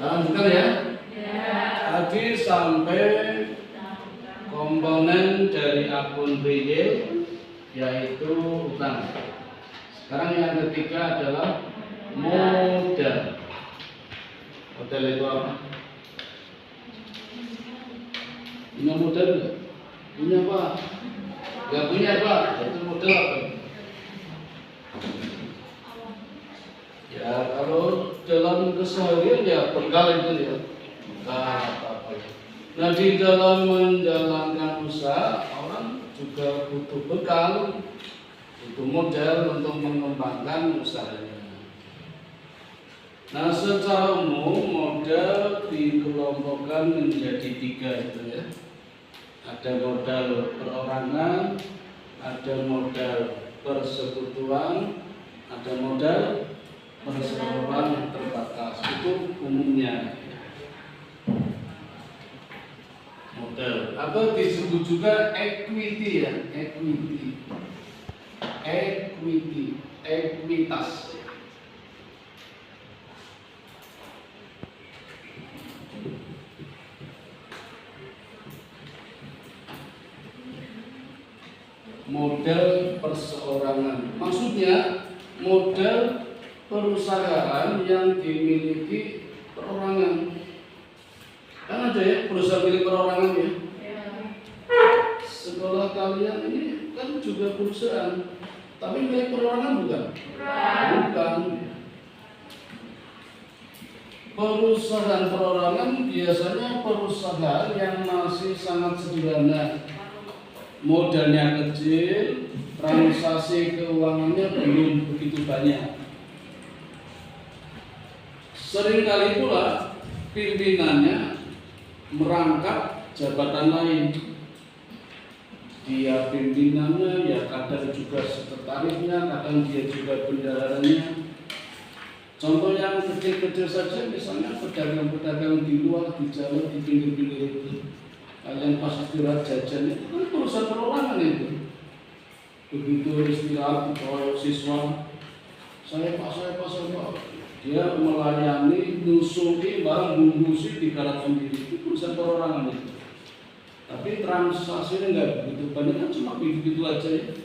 Lanjutkan ya. Tadi sampai komponen dari akun real yaitu utang. Sekarang yang ketiga adalah modal. Modal itu apa? Punya modal nggak? Punya Pak? Nggak punya Pak? Itu modal apa? Ya kalau dalam keseharian ya bekal itu ya. Nah di dalam menjalankan usaha orang juga butuh bekal, butuh modal untuk mengembangkan usahanya. Nah secara umum modal dikelompokkan menjadi 3 itu ya. Ada modal perorangan, ada modal persekutuan, ada modal perseroan terbatas. Itu umumnya. Modal atau disebut juga equity ya, ekuitas. Modal perseorangan, maksudnya modal perusahaan yang dimiliki perorangan. Kan ada ya perusahaan milik perorangan ya. Sekolah kalian ini kan juga perusahaan, tapi milik perorangan bukan? Bukan. Perusahaan perorangan biasanya perusahaan yang masih sangat sederhana, modalnya kecil, transaksi keuangannya belum begitu banyak. Seringkali pula pimpinannya merangkap jabatan lain. Dia pimpinannya ya kadang juga sekretarisnya, kadang dia juga bendaharanya. Contoh yang kecil-kecil saja, misalnya pedagang-pedagang di luar, di jalan, di pinggir-pinggir itu, kalian pas istirahat jajan itu kan perusahaan perorangan itu. Begitu istirahat kalau siswa, saya pak, dia melayani, nusuki, barang bungkusi digarap sendiri. Itu perusahaan perorangan itu. Tapi transaksinya enggak begitu banyak, kan cuma begitu aja ya.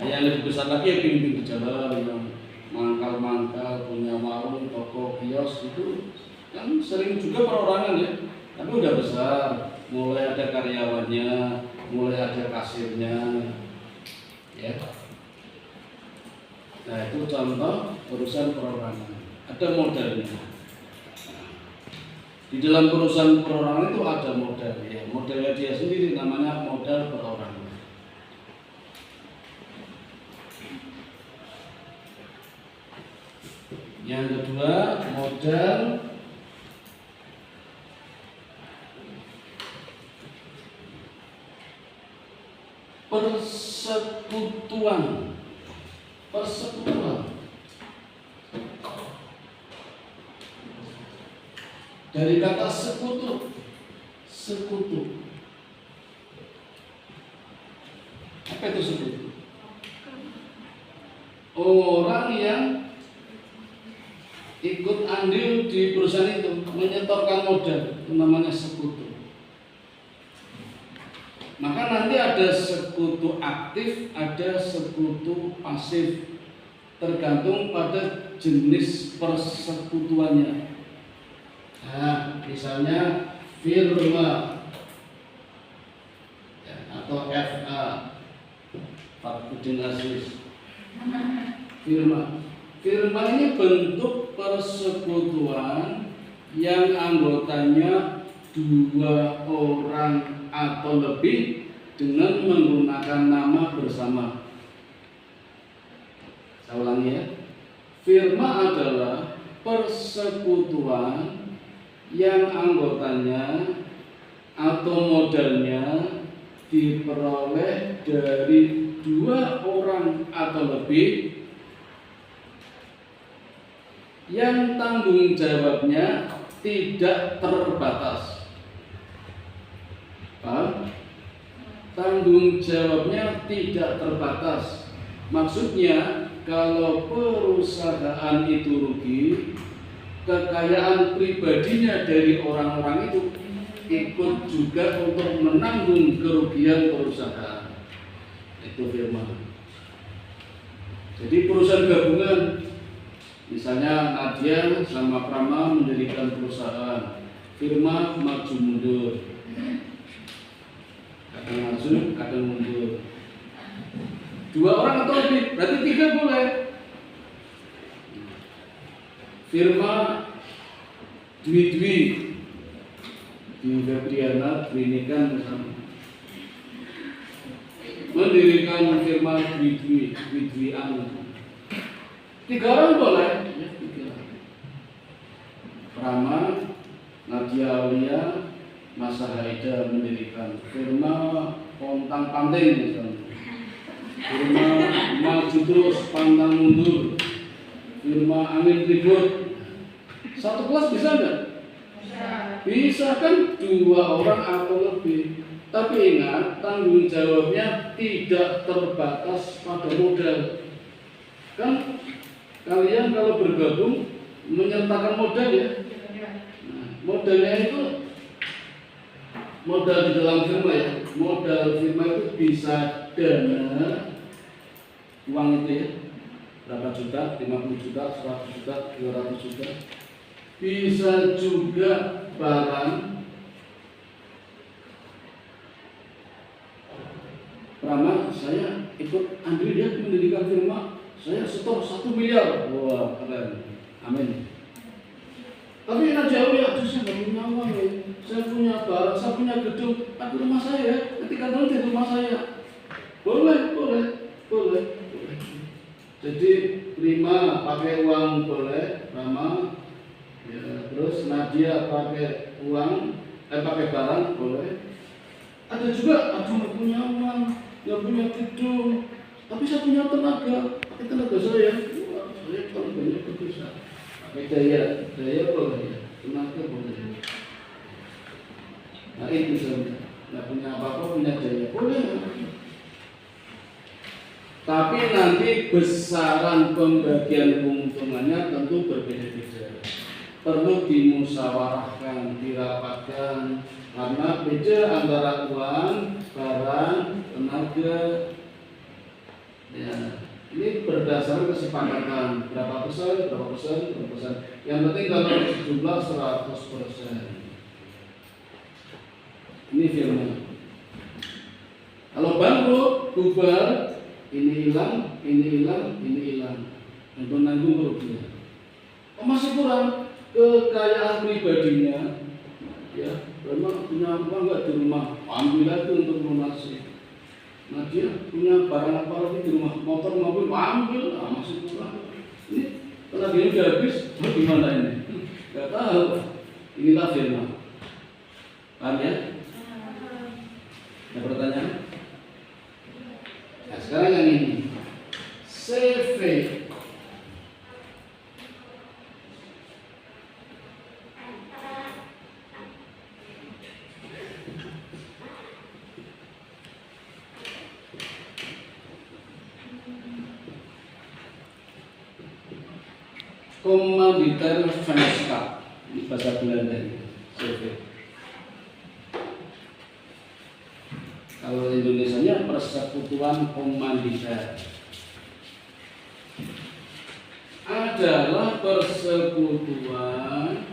Nah, yang lebih besar lagi ya pinggir jalan, yang mangkal-mangkal, punya warung, toko, kios itu kan sering juga perorangan ya. Tapi udah besar, mulai ada karyawannya, mulai ada kasirnya, ya. Nah itu contoh perusahaan perorangan. Ada modalnya. Di dalam perusahaan perorangan itu ada modal, ya. Modalnya dia sendiri namanya modal perorangan. Yang kedua, modal persekutuan. Dari kata sekutu. Apa itu sekutu? Orang yang ikut andil di perusahaan itu, menyetorkan modal, itu namanya sekutu. Maka nanti ada sekutu aktif, ada sekutu pasif, tergantung pada jenis persekutuannya. Nah, misalnya firma ya, atau FA, Fakudin Aziz. Firma ini bentuk persekutuan yang anggotanya 2 orang atau lebih dengan menggunakan nama bersama. Saya ulangi ya. Firma adalah persekutuan yang anggotanya atau modalnya diperoleh dari 2 orang atau lebih yang tanggung jawabnya tidak terbatas. Paham? Tanggung jawabnya tidak terbatas. Maksudnya kalau perusahaan itu rugi, kekayaan pribadinya dari orang-orang itu ikut juga untuk menanggung kerugian perusahaan. Itu firman. Jadi perusahaan gabungan, misalnya Nadia sama Prama mendirikan perusahaan, firma maju mundur, kadang maju, kadang mundur. 2 orang atau lebih, berarti 3 boleh. Firma Dwi-Dwi di Febriana Trinikan bersama mendirikan firma Dwi-Dwi-an. 3 orang boleh, ya, 3. Prama, Nadia Aulia, Masa Haida mendirikan firma Pontang Panting misalnya. Firma Maju Terus Pantang Mundur, firma Amin Ribut. 1 kelas bisa enggak? Bisa kan 2 orang atau lebih. Tapi ingat, tanggung jawabnya tidak terbatas pada modal. Kan kalian kalau bergabung menyertakan modal ya. Nah, modalnya itu modal di dalam firma ya. Modal firma itu bisa dana uang itu ya. Berapa juta? 50 juta, 100 juta, 200 juta. Bisa juga barang. Prama, saya ikut Andri dia mendirikan firma, saya setor 1 miliar. Wah, keren. Amin. Tapi enak jauh ya, saya nggak punya uang ya. Saya punya barang, saya punya gedung, tapi rumah saya, nanti kantor di rumah saya. Boleh. Jadi Prima pakai uang boleh, Prama. Ya, terus Nadia pakai uang, pakai barang boleh. Ada juga, nggak punya uang, nggak punya gedung, tapi saya punya tenaga, pakai tenaga saya. Wah, saya tenaganya bisa. Pakai daya boleh ya, tenaga boleh. Nah itu saja, nggak punya apa-apa, punya daya boleh. Tapi nanti besaran pembagian keuntungannya tentu berbeda-beda. Perlu dimusyawarahkan, dirapatkan, karena beda antara uang, barang, tenaga. Ya, ini berdasarkan kesepakatan berapa persen. Yang penting kalau jumlah 100%. Ini firman. Kalau bangkrut, bubar, ini hilang. Untuk nanggung kerugian. Masih kurang kekayaan pribadinya, ya, memang punya uang nggak di rumah, ambil lagi untuk lunasi. Nah dia punya barang apa lagi di rumah, motor mobil, ambil, masih kurang. Ini tenaga ini udah habis, gimana ini? Nggak tahu. Inilah firman. Paham ya? Ada pertanyaan? Nah, sekarang yang ini, CV. Komanditer Venskap, ini bahasa Belanda ini, CV. Kalau Indonesianya Persekutuan Komanditer adalah persekutuan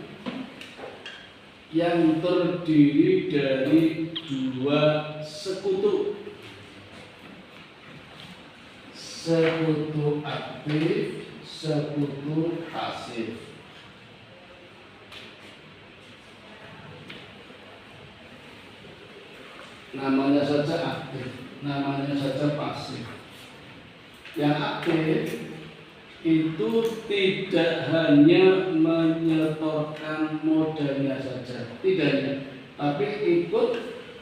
yang terdiri dari 2 sekutu. Sekutu aktif, sekutu pasif. Namanya saja aktif, namanya saja pasif. Yang aktif itu tidak hanya menyetorkan modalnya saja, tidak, tapi ikut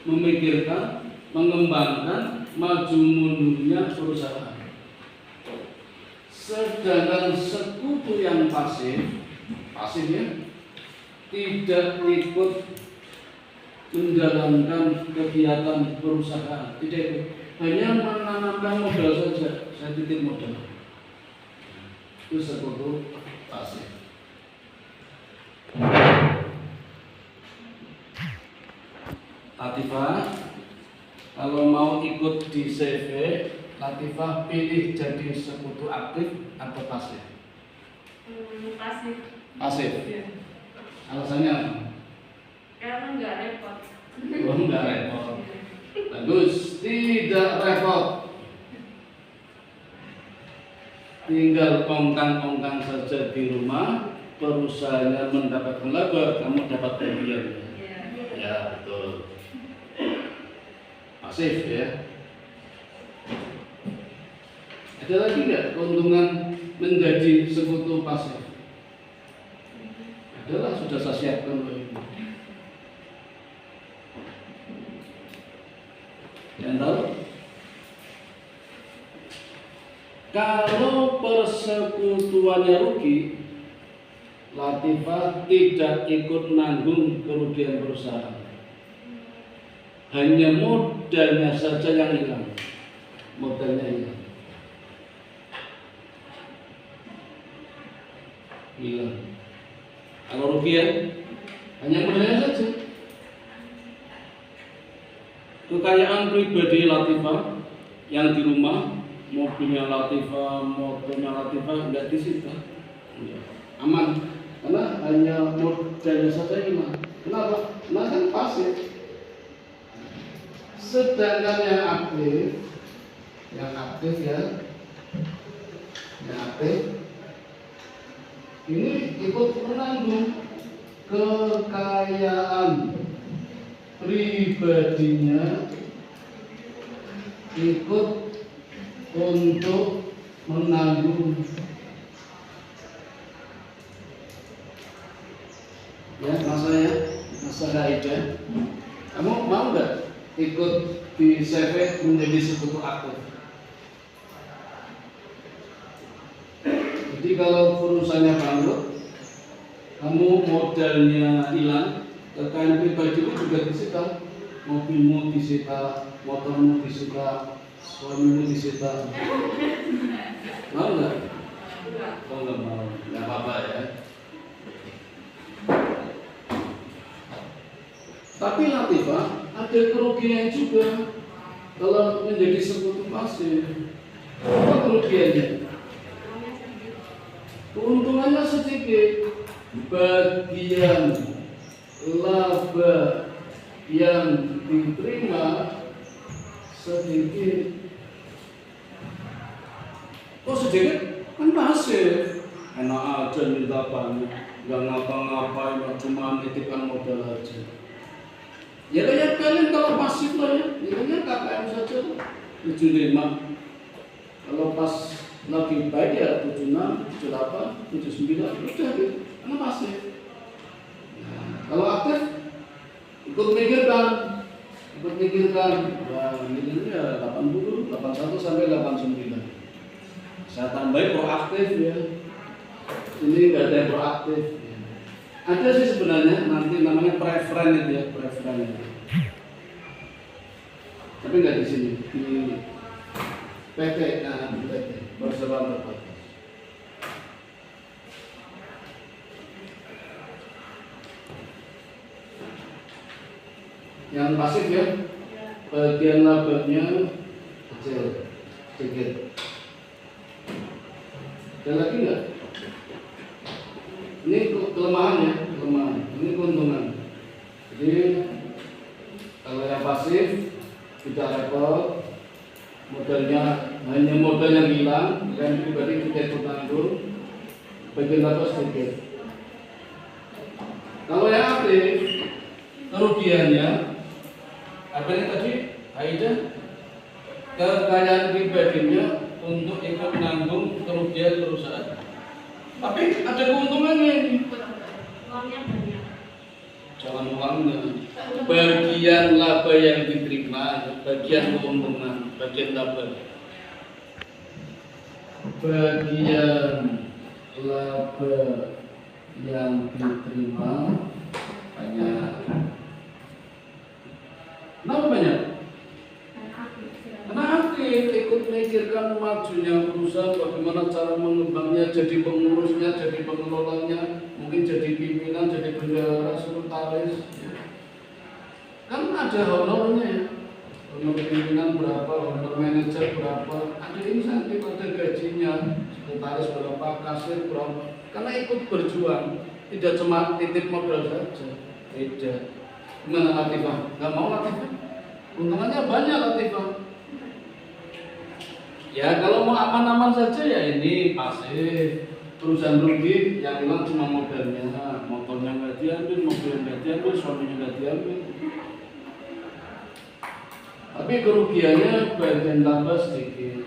memikirkan, mengembangkan maju mundurnya perusahaan. Sedangkan sekutu yang pasifnya tidak ikut menjalankan kegiatan perusahaan, tidak ikut, hanya menanamkan modal saja, saya titip modal. Itu sekutu pasif. Latifah, kalau mau ikut di CV, Latifah pilih jadi sekutu aktif atau pasif? Pasif. Pasif. Ya. Alasannya apa? Karena nggak repot. Oh, nggak repot. Bagus, tidak repot. Tinggal ongkang-ongkang saja di rumah, perusahaannya mendapatkan laba, kamu dapat bagian. Ya, betul. Pasif ya. Ada lagi nggak keuntungan menjadi sekutu pasif? Adalah sudah saya siapkan loh ini. Yang tahu? Kalau persekutuannya rugi, Latifah tidak ikut nanggung kerugian perusahaan. Hanya modalnya saja yang hilang. Modalnya hilang. Hilang. Kalau rugi ya, hanya modalnya saja. Kekayaan pribadi Latifah yang di rumah, mobilnya Latifah, motornya Latifah enggak disita. Aman, karena hanya modalnya saja hilang. Kenapa? Karena kan pasif. Sedangkan yang aktif ya, yang aktif ini ikut menanggung kekayaan pribadinya, ikut untuk menanggung ya masa kaidah. Kamu mau nggak ikut di CV menjadi sekutu aktif? Jadi kalau perusahaannya bangkrut, kamu modalnya hilang, kekayaan pribadimu juga disita, mobilmu disita, motormu disita, suamimu disita. Mau nggak? Oh nggak mau, nggak apa-apa ya. Tapi Latifah ada kerugian juga kalau menjadi sekutu pasif. Apa kerugiannya? Keuntungannya sedikit, bagian laba yang diterima sedikit. Kok sedikit? Kan pasif. Enak aja minta banyak, nggak ngapa-ngapain, cuma nitipkan modal aja. Ya kayak kalian kalau pasif lah ya, ini KPM saja 75. Kalau pas lagi baik ya 76, 78, 79, udah gitu, karena pasif. Nah, kalau aktif ikut mikirkan, wah ini ya 80, 81 sampai 89. Saya tambahin proaktif ya. Ini nggak ada yang proaktif. Ada sih sebenarnya nanti namanya preferen itu ya, preferen itu. Tapi nggak di sini, di PT, perseroan terbatas. Yang pasif ya, bagian labanya kecil, sedikit. Ada lagi nggak? Ini kelemahannya, ini keuntungan. Jadi kalau yang pasif tidak repot, modalnya hanya modal yang hilang, dan pribadi kita ikut tanggung, bagian laba sedikit. Kalau yang aktif, kerugiannya apa ini tadi? Aida, kekayaan pribadinya untuk ikut menanggung kerugian perusahaan. Tapi ada keuntungannya ini. Uangnya banyak. Jangan uangnya. Bagian laba yang diterima, bagian keuntungan, bagian laba. Bagian laba yang diterima banyak. Kenapa banyak? Karena aktif, ikut memikirkan majunya perusahaan, bagaimana cara mengembangnya, jadi pengurusnya, jadi pengelolanya, mungkin jadi pimpinan, jadi bendahara, sekretaris. Kan ada honornya ya. Honor pimpinan berapa, honor manajer berapa, ada insentif, ada gajinya, sekretaris berapa, kasir berapa. Karena ikut berjuang, tidak cuma titip modal saja. Tidak. Gimana Latifah? Gak mau Latifah? Untungannya banyak Latifah. Ya kalau mau aman-aman saja ya ini pasif. Perusahaan rugi yang hilang cuma modalnya, motornya nggak diambil, mobilnya nggak diambil, suaminya nggak diambil. Tapi kerugiannya bagian tambah sedikit.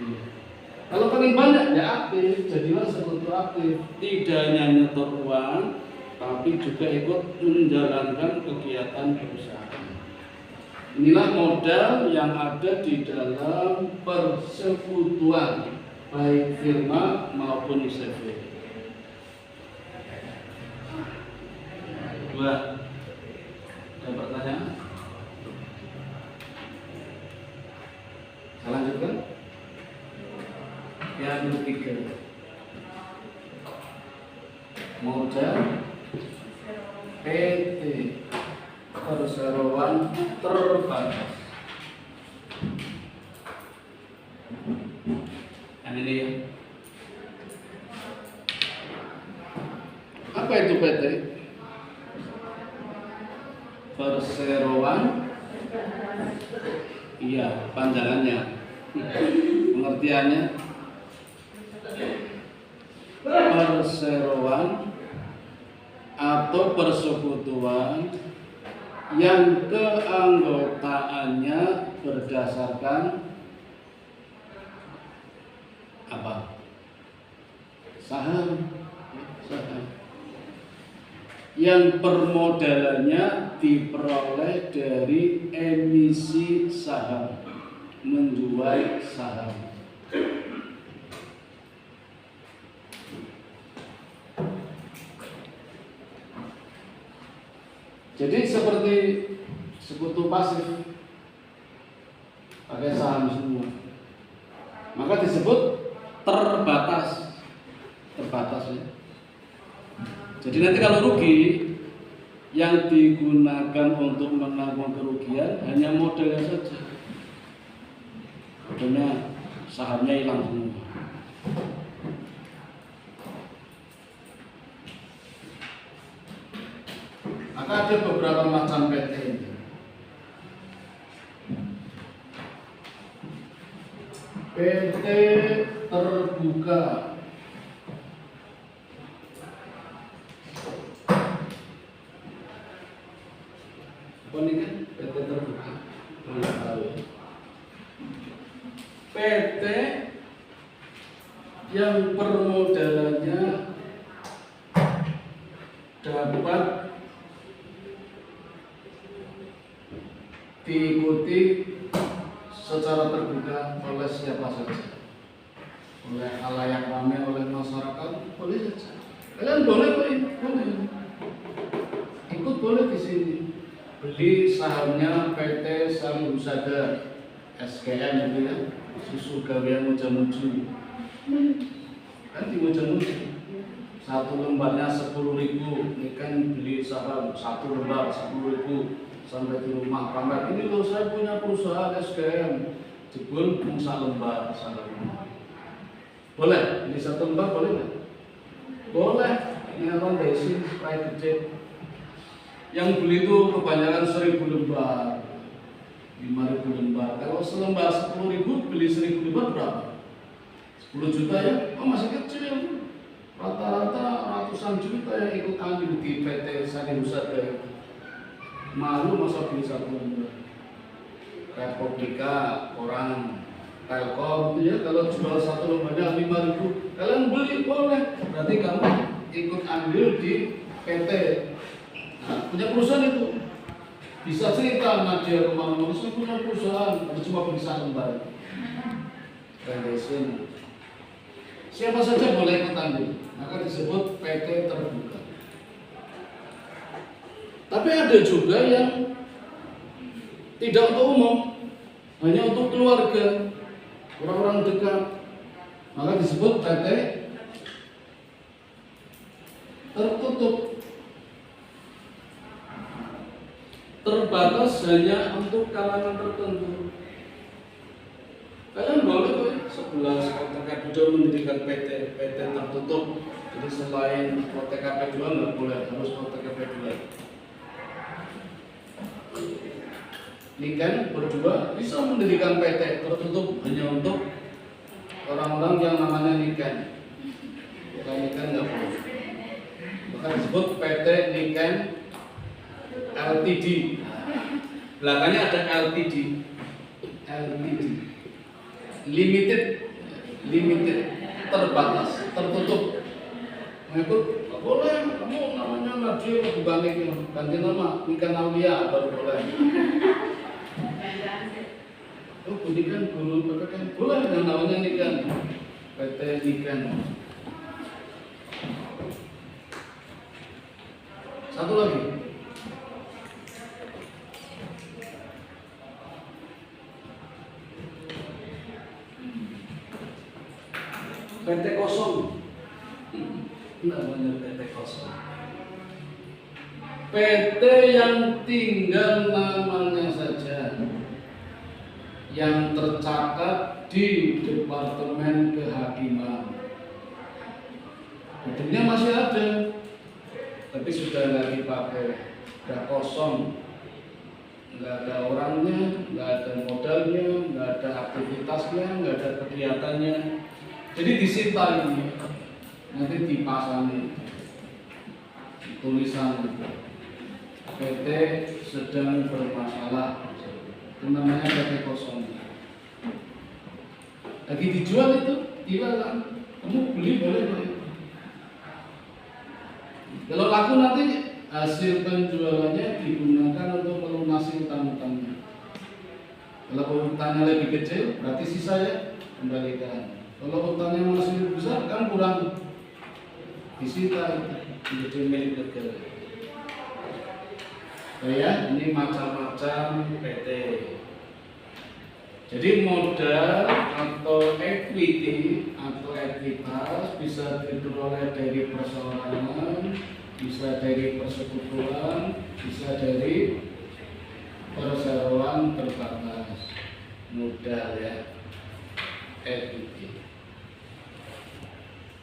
Kalau paling banyak ya aktif, jadilah sekutu aktif. Tidak hanya nyetor uang, tapi juga ikut menjalankan kegiatan perusahaan. Inilah modal yang ada di dalam persekutuan, baik firma maupun CV. Dua, ada pertanyaan? Saya lanjutkan. Yang ketiga, modal PT perseroan terbatas. Yang ini ya. Apa itu PT? Perseroan, iya, panjangannya, pengertiannya, perseroan atau persekutuan yang keanggotaannya berdasarkan apa? Saham. Yang permodalannya diperoleh dari emisi saham, menjual saham. Jadi seperti sekutu pasif, pakai saham semua, maka disebut terbatas ya. Jadi nanti kalau rugi, yang digunakan untuk menanggung kerugian hanya modalnya saja. Modalnya sahamnya hilang semua. Maka ada beberapa macam PT ini. PT terbuka. Ini kan PT terbuka. PT yang permodalannya dapat diikuti secara terbuka oleh siapa saja, oleh khalayak ramai, oleh masyarakat, boleh saja. Kalian boleh ikut, boleh di sini. Beli sahamnya PT Sari Husada SKM gitu ya, susu gawean Mojamuju. Kan di Mojamuju. Satu lembarnya 10.000, ini kan beli saham satu lembar 10.000 sampai di rumah. Pamer ini loh, saya punya perusahaan SKM, jebul sak lembar saham. Boleh? Ini satu lembar boleh nggak? Boleh. Ini orang desi supaya gede. Yang beli itu kebanyakan 1.000 lembar, 5.000 lembar. Kalau selembar 10.000, beli 1.000 lembar berapa? 10 juta ya? Oh masih kecil. Rata-rata ratusan juta yang ikut ambil di PT Sari Husada. Malu masa beli 1 lembar. Republika, orang Telkom itu ya, kalau jual 1 lembarnya 5.000, kalian beli boleh. Berarti kamu ikut ambil di PT. Nah, punya perusahaan itu bisa cerita Nadia kemana-mana, saya punya perusahaan, ada cuma beli 1 lembar. Rendesin. Siapa saja boleh ikut ambil, maka disebut PT terbuka. Tapi ada juga yang tidak untuk umum, hanya untuk keluarga, orang-orang dekat, maka disebut PT tertutup. terbatas hanya untuk kalangan tertentu. Kalian boleh tuh 11 kota Capital mendirikan PT tertutup. Jadi selain OTKP 2 nggak boleh, harus OTKP 2. Niken berdua bisa mendirikan PT tertutup hanya untuk orang-orang yang namanya Niken. Bukan Niken nggak boleh. Maka disebut PT Niken LTD. Belakangnya ada LTD. Limited, terbatas, tertutup. Mengikut, nggak boleh. Kamu namanya Nadia, ganti nama, Niken Aulia baru boleh. Oh, pendidikan guru PPKN boleh yang namanya Niken, PT Niken. Satu lagi. PT kosong. Namanya PT kosong. PT yang tinggal namanya saja, yang tercatat di Departemen Kehakiman. Bentuknya masih ada, tapi sudah nggak dipakai, sudah kosong, nggak ada orangnya, nggak ada modalnya, nggak ada aktivitasnya, nggak ada kegiatannya. Jadi disita ini, nanti dipasangi tulisan PT sedang bermasalah, itu namanya PT kosong. Lagi dijual itu, dilarang, kamu beli boleh. Kalau laku nanti hasil penjualannya digunakan untuk melunasi utang-utangnya. Kalau utangnya lebih kecil, berarti sisa ya kembalikan. Kalau utangnya masih besar kan kurang, disita menjadi milik negara. Ya, ini macam-macam PT. Jadi modal atau equity atau ekuitas bisa diperoleh dari perseorangan, bisa dari persekutuan, bisa dari perseroan terbatas. Modal ya, equity.